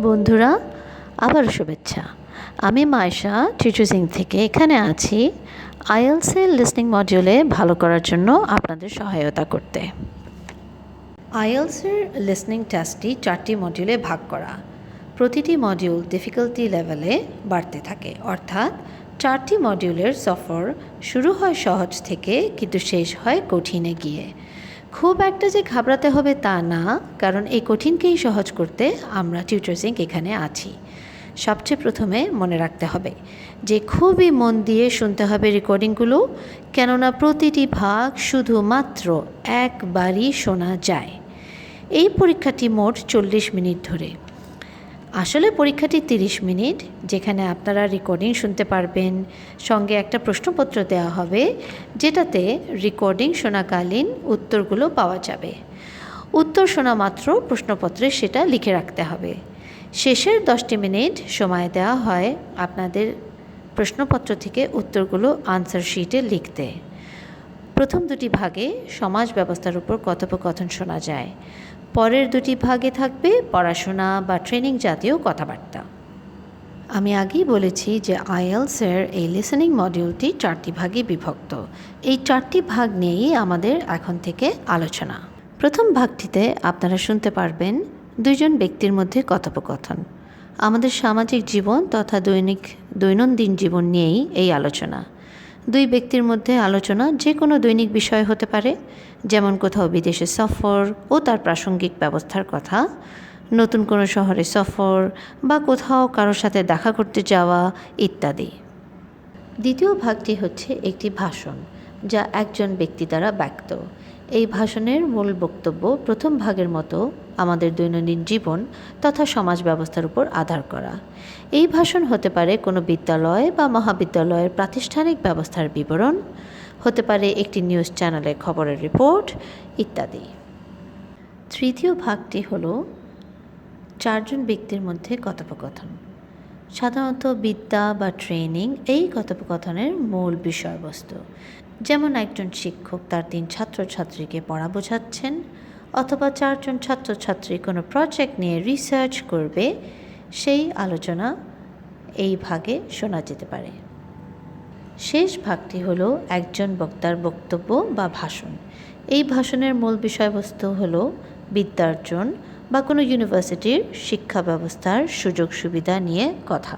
বন্ধুরা, আবারও শুভেচ্ছা। আমি মায়েশা টিউটরসিং থেকে এখানে আছি আইএলসের লিসনিং মডিউলে ভালো করার জন্য আপনাদের সহায়তা করতে। আইএলসের লিসনিং টেস্টটি 4টি মডিউলে ভাগ করা। প্রতিটি মডিউল ডিফিকাল্টি লেভেলে বাড়তে থাকে, অর্থাৎ 4টি মডিউলের সফর শুরু হয় সহজ থেকে কিন্তু শেষ হয় কঠিনে গিয়ে। খুব একটা যে ঘাবড়াতে হবে তা না, কারণ এই কঠিনকেই সহজ করতে আমরা টিউটরসিং এখানে আছি। সবচেয়ে প্রথমে মনে রাখতে হবে যে খুবই মন দিয়ে শুনতে হবে রেকর্ডিংগুলো, কেননা প্রতিটি ভাগ শুধুমাত্র একবারই শোনা যায়। এই পরীক্ষাটি মোট 40 মিনিট ধরে। আসলে পরীক্ষাটি 30 মিনিট, যেখানে আপনারা রেকর্ডিং শুনতে পারবেন, সঙ্গে একটা প্রশ্নপত্র দেওয়া হবে যেটাতে রেকর্ডিং শোনাকালীন উত্তরগুলো পাওয়া যাবে। উত্তর শোনা মাত্র প্রশ্নপত্রে সেটা লিখে রাখতে হবে। শেষের 10টি মিনিট সময় দেওয়া হয় আপনাদের প্রশ্নপত্র থেকে উত্তরগুলো আনসার শিটে লিখতে। প্রথম দুটি ভাগে সমাজ ব্যবস্থার উপর কথোপকথন শোনা যায়, পরের দুটি ভাগে থাকবে পড়াশোনা বা ট্রেনিং জাতীয় কথাবার্তা। আমি আগেই বলেছি যে আইএলসের এই লিসেনিং মডিউলটি 4টি ভাগে বিভক্ত। এই 4টি ভাগ নিয়েই আমাদের এখন থেকে আলোচনা। প্রথম ভাগটিতে আপনারা শুনতে পারবেন দুইজন ব্যক্তির মধ্যে কথোপকথন। আমাদের সামাজিক জীবন তথা দৈনন্দিন জীবন নিয়েই এই আলোচনা। দুই ব্যক্তির মধ্যে আলোচনা যে কোনো দৈনিক বিষয় হতে পারে, যেমন কোথাও বিদেশে সফর ও তার প্রাসঙ্গিক ব্যবস্থার কথা, নতুন কোনো শহরে সফর বা কোথাও কারোর সাথে দেখা করতে যাওয়া ইত্যাদি। দ্বিতীয় ভাগটি হচ্ছে একটি ভাষণ, যা একজন ব্যক্তি দ্বারা ব্যক্ত। এই ভাষণের মূল বক্তব্য প্রথম ভাগের মতো আমাদের দৈনন্দিন জীবন তথা সমাজ ব্যবস্থার উপর আধার করা। এই ভাষণ হতে পারে কোনো বিদ্যালয় বা মহাবিদ্যালয়ের প্রাতিষ্ঠানিক ব্যবস্থার বিবরণ, হতে পারে একটি নিউজ চ্যানেলের খবরের রিপোর্ট ইত্যাদি। তৃতীয় ভাগটি হলো 4জন ব্যক্তির মধ্যে কথোপকথন। সাধারণত বিদ্যা বা ট্রেনিং এই কথোপকথনের মূল বিষয়বস্তু, যেমন একজন শিক্ষক তার 3 ছাত্রছাত্রীকে পড়া বোঝাচ্ছেন, অথবা 4জন ছাত্রছাত্রী কোনো প্রজেক্ট নিয়ে রিসার্চ করবে, সেই আলোচনা এই ভাগে শোনা যেতে পারে। শেষ ভাগটি হলো একজন বক্তার বক্তব্য বা ভাষণ। এই ভাষণের মূল বিষয়বস্তু হলো বিদ্যার্জন বা কোনো ইউনিভার্সিটির শিক্ষা ব্যবস্থার সুযোগ সুবিধা নিয়ে কথা।